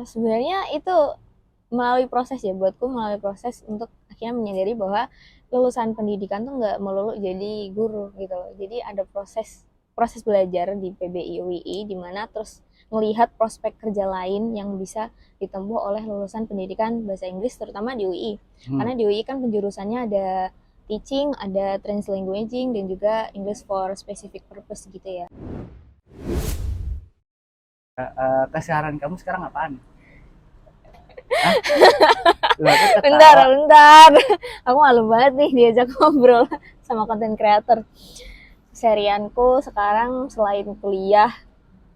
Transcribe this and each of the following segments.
Sebenarnya itu melalui proses ya, buatku melalui proses untuk akhirnya menyadari bahwa lulusan pendidikan tuh nggak melulu jadi guru gitu loh. Jadi ada proses proses belajar di PBI UII di mana terus melihat prospek kerja lain yang bisa ditempuh oleh lulusan pendidikan bahasa Inggris terutama di UI. Karena di UI kan penjurusannya ada teaching, ada translanguaging dan juga English for specific purpose gitu ya. Kesiaran kamu sekarang apaan? Hah? Lu aku Bentar, ketawa. bentar. Aku malu banget nih diajak ngobrol sama content creator. Serianku sekarang selain kuliah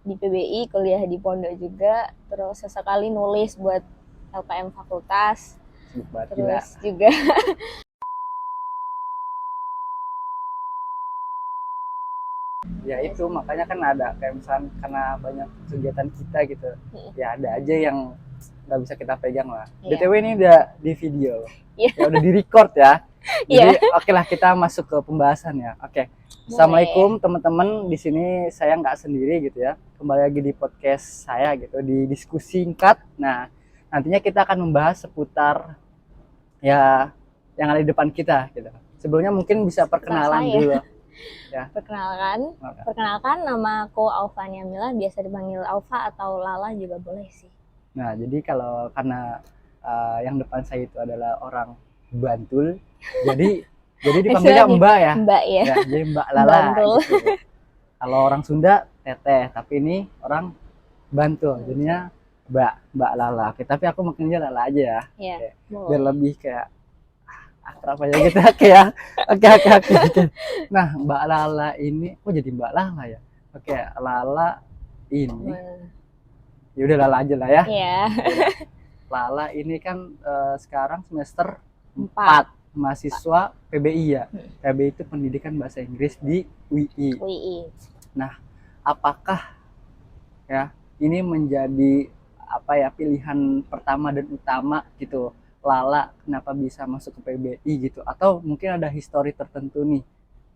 di PBI, kuliah di Pondok juga, terus sesekali nulis buat LPM fakultas, Sibuk banget gila. terus juga Ya itu makanya kan ada kayak misalnya karena banyak kegiatan kita gitu. Ya ada aja yang nggak bisa kita pegang lah. Iya. BTW ini udah di video. Iya. Ya udah di record ya. Iya. Jadi oke lah kita masuk ke pembahasan ya. Oke. Assalamualaikum teman-teman. Di sini saya nggak sendiri gitu ya. Kembali lagi di podcast saya gitu di diskusi singkat. Nah nantinya kita akan membahas seputar ya yang ada di depan kita gitu. Sebelumnya mungkin bisa perkenalan saya. dulu. Ya. Perkenalkan nama aku Alfania Mila, biasa dipanggil Alfa atau Lala juga boleh sih. Nah, jadi kalau karena yang depan saya itu adalah orang Bantul, jadi dipanggilnya Mbak ya. Mbak ya. Ya, jadi Mbak Lala Bantul. gitu. Kalau orang Sunda Teteh, tapi ini orang Bantul, jadinya Mbak Lala. Oke, tapi aku makinnya Lala aja ya. Iya. Oke. Biar lebih kayak akrab aja gitu kayak oke. Nah, Mbak Lala ini kok jadi Mbak Lala ya? Oke, Lala ini ya udah Lala aja lah ya. Iya. Lala ini kan sekarang semester 4 mahasiswa PBI ya. PBI itu pendidikan bahasa Inggris di UI. UI. Nah, apakah ya ini menjadi apa ya pilihan pertama dan utama gitu Lala kenapa bisa masuk ke PBI gitu, atau mungkin ada histori tertentu nih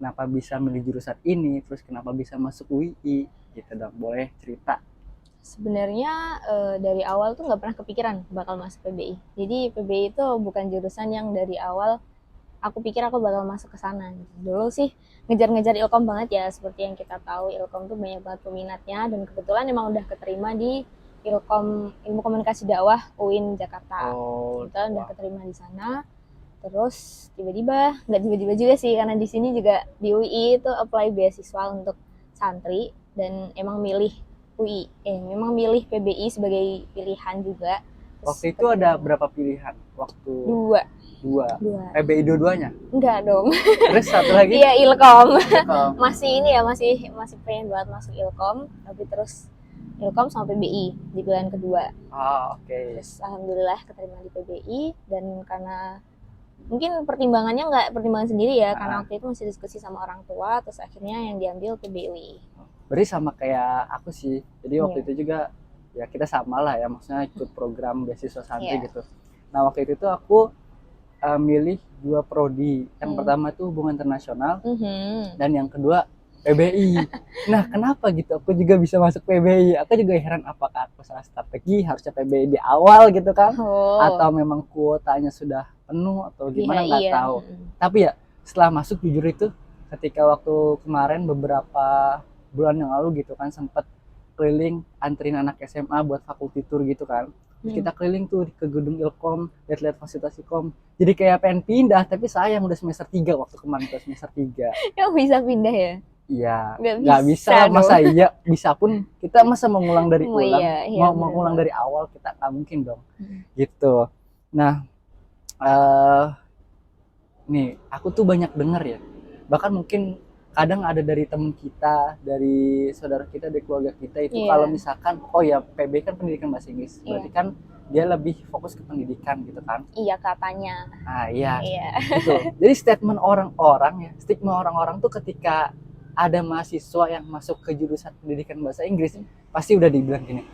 kenapa bisa milih jurusan ini, terus kenapa bisa masuk UI gitu dong, boleh cerita? Sebenarnya dari awal tuh nggak pernah kepikiran bakal masuk PBI. Jadi PBI itu bukan jurusan yang dari awal aku pikir aku bakal masuk ke sana. Dulu sih ngejar-ngejar Ilkom banget ya, seperti yang kita tahu Ilkom tuh banyak banget peminatnya dan kebetulan emang udah keterima di Ilkom Ilmu Komunikasi Dakwah UIN Jakarta. Kita udah keterima di sana. Terus tiba-tiba, nggak tiba-tiba juga sih, karena di sini juga di UI itu apply beasiswa untuk santri dan emang milih memang milih PBI sebagai pilihan juga. Terus Waktu itu ada berapa pilihan? Waktu dua. PBI dua-duanya? Enggak dong. Terus satu lagi? Iya, Ilkom. Masih ini ya, masih pengen banget masuk Ilkom, tapi terus Ilkom sama PBI di pilihan kedua. Oke. Terus alhamdulillah keterima di PBI, dan karena mungkin pertimbangannya nggak pertimbangan sendiri ya, karena waktu itu masih diskusi sama orang tua, terus akhirnya yang diambil PBI. Berarti sama kayak aku sih. Jadi waktu itu juga ya kita sama lah ya, maksudnya ikut program beasiswa santri gitu. Nah waktu itu tuh aku milih 2 prodi. Yang pertama tuh hubungan internasional dan yang kedua PBI. Nah kenapa gitu aku juga bisa masuk PBI? Aku juga heran apakah aku salah strategi, harusnya PBI di awal gitu kan, atau memang kuotanya sudah penuh atau gimana, nggak tahu. Tapi ya setelah masuk jujur itu ketika waktu kemarin beberapa bulan yang lalu gitu kan sempat keliling anterin anak SMA buat fakulty tour gitu kan. Terus kita keliling tuh ke gedung Ilkom, lihat-lihat fasilitas Ilkom. Jadi kayak pengen pindah, tapi sayang udah semester 3 waktu kemarin tuh semester 3. Ya bisa pindah ya? Iya, nggak bisa masa iya bisa pun kita masa mau ngulang dari mau ngulang dari awal, kita nggak mungkin dong. Gitu. Nah, nih aku tuh banyak denger ya. Bahkan mungkin kadang ada dari teman kita, dari saudara kita, dari keluarga kita itu kalau misalkan oh ya PB kan pendidikan bahasa Inggris, berarti kan dia lebih fokus ke pendidikan gitu kan? Iya katanya. Iya. Gitu. Jadi statement orang-orang ya, stigma orang-orang tuh ketika ada mahasiswa yang masuk ke jurusan pendidikan bahasa Inggris pasti udah dibilang gini,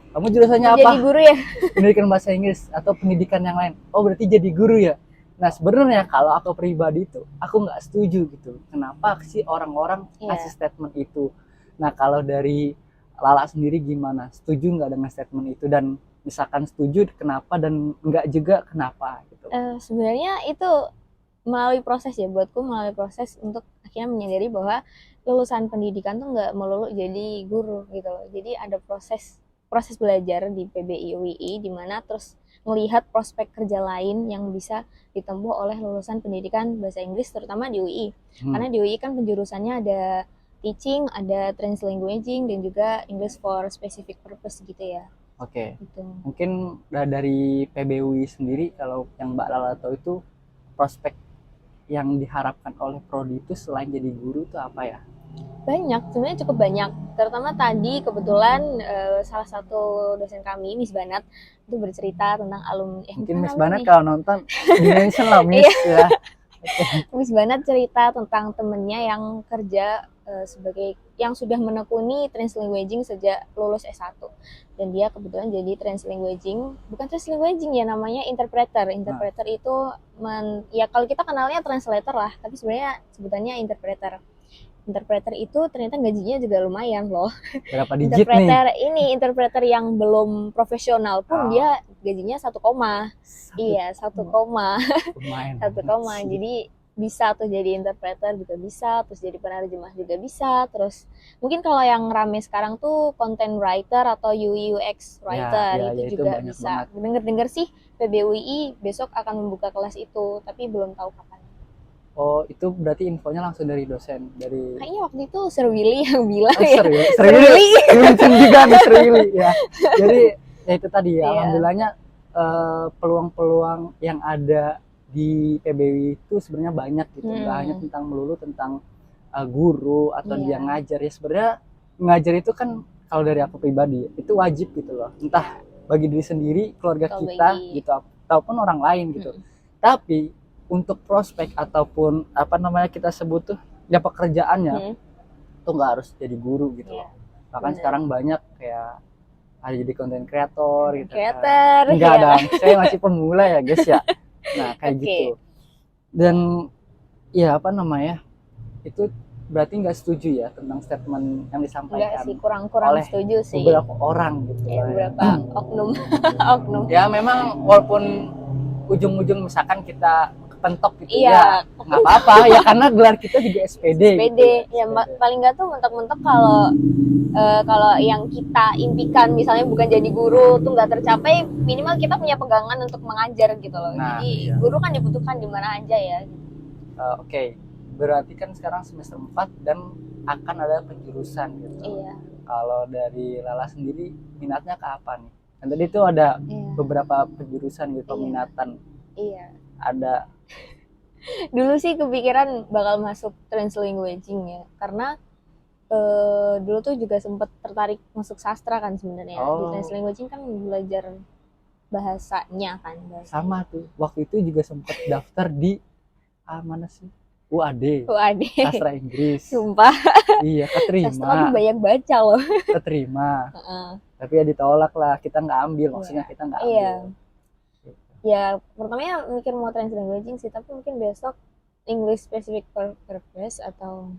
kamu jurusannya apa? Jadi guru ya? Pendidikan bahasa Inggris atau pendidikan yang lain? Oh berarti jadi guru ya? Nah sebenarnya kalau aku pribadi tuh aku nggak setuju gitu. Kenapa sih orang-orang ngasih statement itu? Nah kalau dari Lala sendiri gimana? Setuju nggak dengan statement itu? Dan misalkan setuju kenapa dan enggak juga kenapa gitu. Sebenarnya itu melalui proses ya, buatku melalui proses untuk akhirnya menyadari bahwa lulusan pendidikan tuh nggak melulu jadi guru gitu loh. Jadi ada proses proses belajar di PBI UII di mana terus melihat prospek kerja lain yang bisa ditempuh oleh lulusan pendidikan bahasa Inggris terutama di UI. Karena di UI kan penjurusannya ada teaching, ada translanguaging dan juga English for specific purpose gitu ya. Oke. Gitu. Mungkin dari PBUI sendiri kalau yang Mbak Lala tahu itu prospek yang diharapkan oleh prodi itu selain jadi guru itu apa ya? Banyak, sebenarnya cukup banyak. Terutama tadi kebetulan salah satu dosen kami, Miss Banat, itu bercerita tentang Mungkin Miss Banat kalau nonton dimension lah Miss ya. Miss Banat cerita tentang temennya yang kerja sebagai yang sudah menekuni translanguaging sejak lulus S1 dan dia kebetulan jadi translanguaging, bukan translanguaging ya, namanya interpreter. Interpreter itu ya kalau kita kenalnya translator lah, tapi sebenarnya sebutannya interpreter. Interpreter itu ternyata gajinya juga lumayan loh. Berapa digit interpreter nih? Ini interpreter yang belum profesional pun dia gajinya 1 koma. Iya, 1 koma. Lumayan. 1 koma. Jadi bisa tuh jadi interpreter juga bisa, terus jadi penerjemah juga bisa, terus mungkin kalau yang rame sekarang tuh content writer atau UI UX writer ya, itu juga bisa. Dengar-dengar sih PBUI besok akan membuka kelas itu, tapi belum tahu kapan. Oh, itu berarti infonya langsung dari dosen dari. Kayaknya waktu itu Sir Willy yang bilang Sir Willy. Luncing juga nih Sir Willy ya. Jadi ya itu tadi ya, alhamdulillahnya peluang-peluang yang ada di PBW itu sebenarnya banyak gitu. Nggak hanya tentang melulu tentang guru atau dia ngajar ya. Sebenarnya ngajar itu kan kalau dari aku pribadi itu wajib gitu loh. Entah bagi diri sendiri, keluarga kita gitu ataupun orang lain gitu. Tapi untuk prospek ataupun apa namanya kita sebut tuh ya pekerjaannya tuh nggak harus jadi guru gitu loh. Bahkan sekarang banyak kayak ada jadi content creator gitu kan. Enggak ada, saya masih pemula ya guys ya. Nah kayak gitu. Dan ya apa namanya itu berarti nggak setuju ya tentang statement yang disampaikan. Enggak sih, kurang setuju sih. Beberapa orang gitu. Ya, beberapa oknum. Ya memang walaupun ujung-ujung misalkan kita pentok gitu ya nggak apa-apa ya karena gelar kita juga SPD gitu. Ya paling nggak tuh mentok-mentok kalau yang kita impikan misalnya bukan jadi guru tuh nggak tercapai, minimal kita punya pegangan untuk mengajar gitu loh. Jadi guru kan dibutuhkan di mana aja ya. Oke. Berarti kan sekarang semester 4 dan akan ada penjurusan gitu. Kalau dari Lala sendiri minatnya ke apa nih? Kan tadi itu ada beberapa penjurusan gitu peminatan. Ada dulu sih kepikiran bakal masuk translanguaging ya, karena dulu tuh juga sempat tertarik masuk sastra kan sebenarnya. Di translanguaging kan belajar bahasanya kan. Sama tuh, waktu itu juga sempat daftar di mana sih? UAD. Sastra Inggris. Sumpah. Iya, keterima. Sastra tuh banyak baca loh. Keterima. Tapi ya ditolak lah, kita nggak ambil, maksudnya kita nggak ambil. Ya pertamanya mikir mau translanguaging sih, tapi mungkin besok English specific purpose atau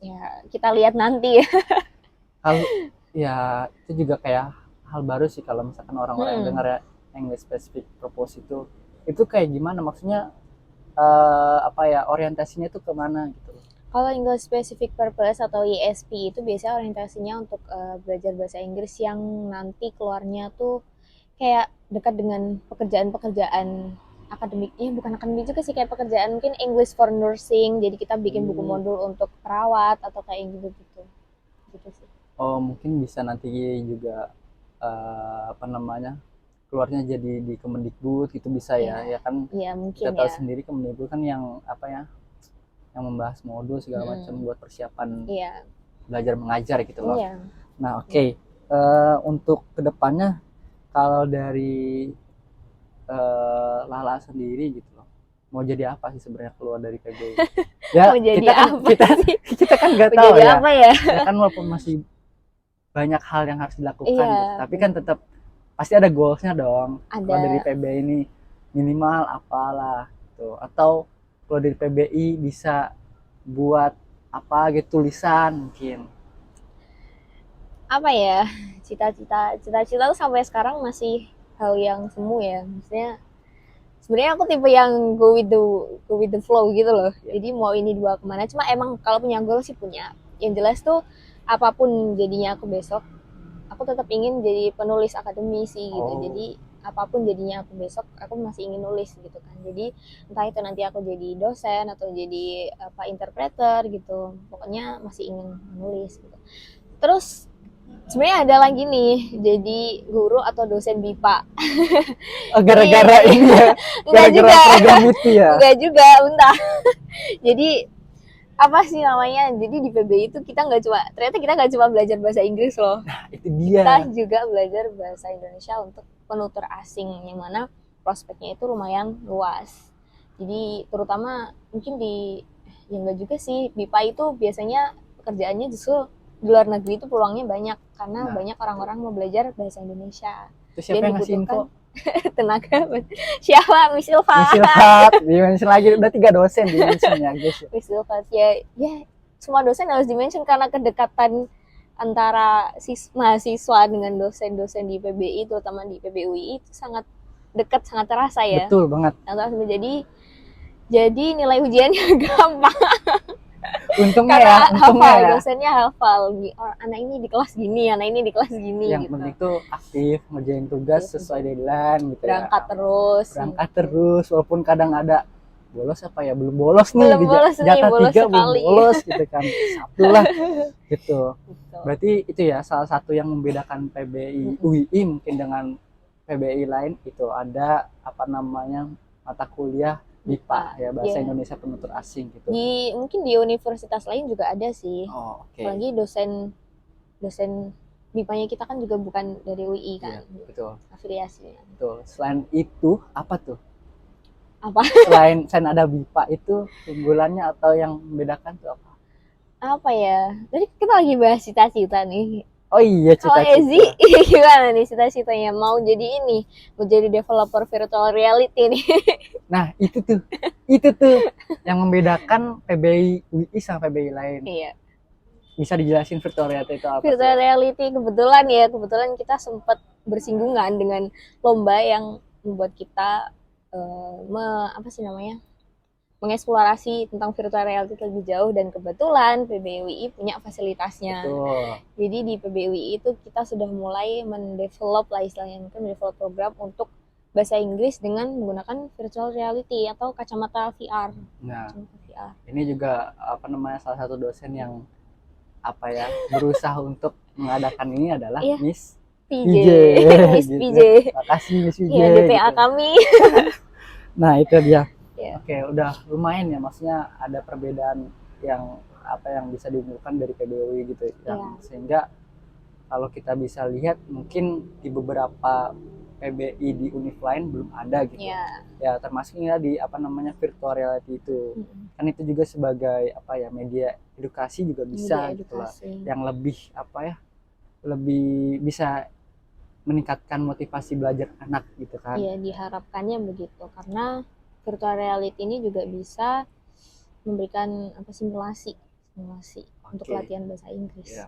ya kita lihat nanti ya. Kalau ya itu juga kayak hal baru sih kalau misalkan orang-orang yang dengar ya English specific purpose itu kayak gimana, maksudnya apa ya orientasinya itu kemana gitu. Kalau English specific purpose atau ESP itu biasanya orientasinya untuk belajar bahasa Inggris yang nanti keluarnya tuh kayak dekat dengan pekerjaan-pekerjaan akademiknya, bukan akademik juga sih, kayak pekerjaan mungkin English for nursing, jadi kita bikin buku modul untuk perawat atau kayak gitu-gitu sih. Oh mungkin bisa nanti juga apa namanya keluarnya jadi di Kemendikbud gitu bisa ya kan. Iya mungkin kita tahu sendiri Kemendikbud kan yang apa ya yang membahas modul segala macam buat persiapan belajar mengajar gitu loh. Nah oke. Untuk kedepannya kalau dari Lala sendiri gitu loh, mau jadi apa sih sebenarnya keluar dari PBI? Ya mau jadi kita kan nggak tahu ya. Apa ya? Kan walaupun masih banyak hal yang harus dilakukan, gitu. Tapi kan tetap pasti ada goalsnya dong. Kalau dari PBI ini minimal apalah gitu. Atau kalau dari PBI bisa buat apa gitu tulisan mungkin. Apa ya, cita-cita tuh sampai sekarang masih hal yang semu ya. Maksudnya sebenarnya aku tipe yang go with the flow gitu loh. Jadi mau ini dibawa kemana. Cuma emang kalau punya goal sih punya. Yang jelas tuh apapun jadinya aku besok, aku tetap ingin jadi penulis akademisi gitu. Jadi apapun jadinya aku besok, aku masih ingin nulis gitu kan. Jadi entah itu nanti aku jadi dosen atau jadi interpreter gitu. Pokoknya masih ingin menulis gitu. Terus sebenarnya ada lagi nih, jadi guru atau dosen BIPA. Gara-gara ini ya, Enggak gara-gara juga. program itu ya. Enggak juga, bentar. Jadi apa sih namanya? Jadi di PBI itu ternyata kita nggak cuma belajar bahasa Inggris loh. Nah, itu dia. Kita juga belajar bahasa Indonesia untuk penutur asing, yang mana prospeknya itu lumayan luas. Jadi terutama mungkin ya enggak juga sih, BIPA itu biasanya pekerjaannya justru di luar negeri itu peluangnya banyak karena banyak orang-orang mau belajar bahasa Indonesia. Itu siapa yang ngasih info? Tenaga siapa? Miss Ilfat. Dimention lagi, udah 3 dosen dimention ya guys. Miss Ilfat ya semua dosen harus dimention karena kedekatan antara mahasiswa dengan dosen-dosen di PBI, terutama di PBUI itu sangat dekat, sangat terasa ya. Betul banget. Jadi nilai ujiannya gampang. Untungnya ya. Dosennya hafal. Anak ini di kelas gini, anak ini di kelas gini. Yang penting tuh aktif, ngerjain tugas sesuai deadline gitu. Berangkat terus, walaupun kadang ada bolos apa ya, belum bolos nih, jatah 3 belum bolos gitu kan, satu lah gitu. Berarti itu ya salah satu yang membedakan PBI UI mungkin dengan PBI lain, itu ada mata kuliah BIPA ya, bahasa Indonesia penutur asing gitu. Mungkin di universitas lain juga ada sih. Apalagi dosen BIPA-nya kita kan juga bukan dari UI kan. Betul. Afiliasinya. Betul. Selain itu apa tuh? Apa? Selain ada BIPA itu unggulannya atau yang membedakan tuh apa? Apa ya? Tadi kita lagi bahas cita-cita nih. Oh iya, cita-cita. Kalau Ezi gimana nih cita-citanya? Mau jadi developer virtual reality nih. Nah, itu tuh yang membedakan PBI UI sama PBI lain. Iya. Bisa dijelasin virtual reality itu apa? Virtual reality kebetulan kita sempat bersinggungan dengan lomba yang membuat kita mengeksplorasi tentang virtual reality lebih jauh, dan kebetulan PBUI punya fasilitasnya. Betul. Jadi di PBUI itu kita sudah mulai mendevelop program untuk bahasa Inggris dengan menggunakan virtual reality atau kacamata VR. Nah, ini juga salah satu dosen yang berusaha untuk mengadakan ini adalah Miss PJ. Miss gitu. PJ. Makasih Miss PJ. Ya, DPA gitu. Kami. Nah, itu dia. Yeah. Oke, udah lumayan ya, maksudnya ada perbedaan yang bisa diunggulkan dari PBUI gitu, sehingga kalau kita bisa lihat mungkin di beberapa PBI di univ lain belum ada gitu. Ya termasuknya di virtual reality itu. Kan itu juga sebagai media edukasi juga bisa gitu lah, yang lebih lebih bisa meningkatkan motivasi belajar anak gitu kan. Iya, diharapkannya begitu, karena virtual reality ini juga bisa memberikan simulasi untuk latihan bahasa Inggris.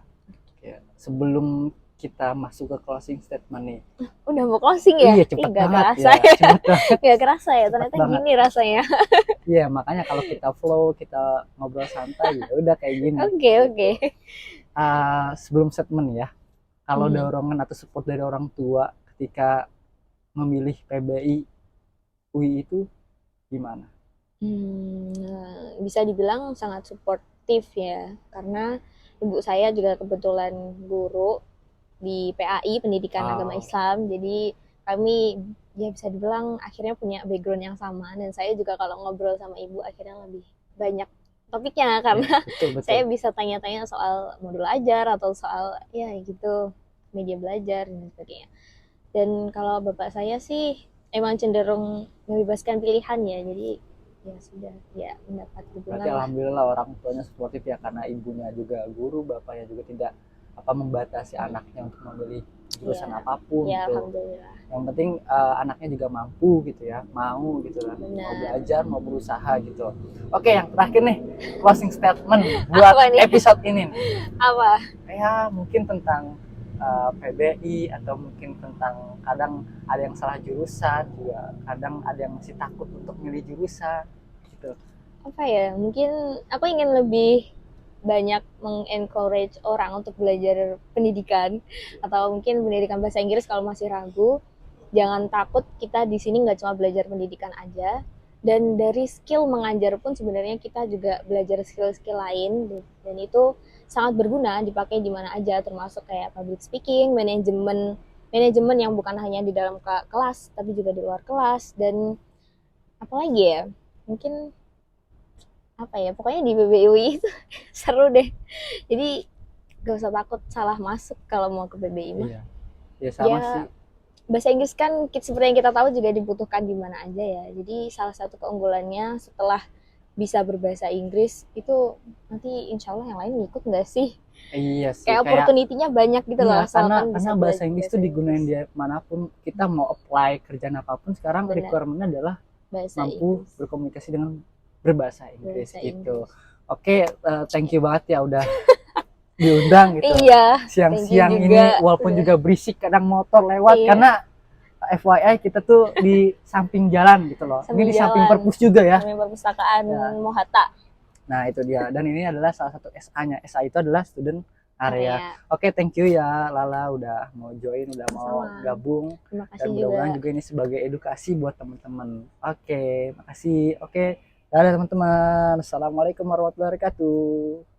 Ya. Sebelum kita masuk ke closing statement nih. Udah mau closing ya? Iya, cepet banget Gak kerasa ya, ternyata gini rasanya. Iya, makanya kalau kita flow, kita ngobrol santai, ya udah kayak gini. Oke. Sebelum statement ya, kalau dorongan atau support dari orang tua ketika memilih PBI UI itu gimana? Bisa dibilang sangat suportif ya, karena ibu saya juga kebetulan guru di PAI, Pendidikan Agama Islam. Jadi kami bisa dibilang akhirnya punya background yang sama, dan saya juga kalau ngobrol sama ibu akhirnya lebih banyak topiknya, karena betul. Saya bisa tanya-tanya soal modul ajar atau soal media belajar dan sebagainya. Dan kalau bapak saya sih emang cenderung membebaskan pilihan ya, jadi sudah mendapat dukungan. Berarti alhamdulillah orang tuanya suportif ya, karena ibunya juga guru, bapaknya juga tidak membatasi anaknya untuk memilih jurusan apapun gitu. Alhamdulillah. Yang penting anaknya juga mampu gitu ya, mau gitu lah, mau belajar, mau berusaha gitu. Oke, yang terakhir nih, closing statement buat episode ini nih. Apa? Ya mungkin tentang PBI, atau mungkin tentang kadang ada yang salah jurusan juga, kadang ada yang masih takut untuk milih jurusan gitu. Apa ya, mungkin aku ingin lebih banyak mengencourage orang untuk belajar pendidikan atau mungkin pendidikan bahasa Inggris. Kalau masih ragu, jangan takut, kita di sini nggak cuma belajar pendidikan aja, dan dari skill mengajar pun sebenarnya kita juga belajar skill-skill lain, dan itu sangat berguna dipakai di mana aja, termasuk kayak public speaking, manajemen manajemen yang bukan hanya di dalam kelas tapi juga di luar kelas, dan apalagi ya, mungkin apa ya, pokoknya di PBIUI itu seru deh. Jadi gak usah takut salah masuk kalau mau ke PBI mah. Iya, ya sama sih. Ya, bahasa Inggris kan seperti yang kita tahu juga dibutuhkan di mana aja ya. Jadi salah satu keunggulannya setelah bisa berbahasa Inggris itu, nanti insya Allah yang lain ngikut nggak sih? Iya sih, Kayak kayak opportunity-nya banyak gitu loh, iya, karena asalkan bisa bahasa belajar Inggris bahasa tuh digunain Inggris. di manapun kita mau apply kerjaan apapun sekarang, Benar, requirement-nya adalah bahasa mampu Inggris. berkomunikasi dengan berbahasa Inggris Bahasa gitu. Inggris. Oke, thank you banget ya udah diundang gitu. Iya, thank you Siang-siang ini juga. walaupun Udah. juga berisik kadang motor lewat, Iya, karena FYI kita tuh di samping jalan gitu loh. Ini sambil di samping jalan. perpus juga ya. Sambil perpustakaan Ya. Mohata. Nah, itu dia. Dan ini adalah salah satu SA-nya. SA itu adalah student area. Area. Oke, thank you ya Lala udah mau join, udah mau Sama-sama. gabung. Terima Dan kasih juga. mudah-mudahan juga ini sebagai edukasi buat teman-teman. Oke, makasih. Oke, dadah teman-teman. Assalamualaikum warahmatullahi wabarakatuh.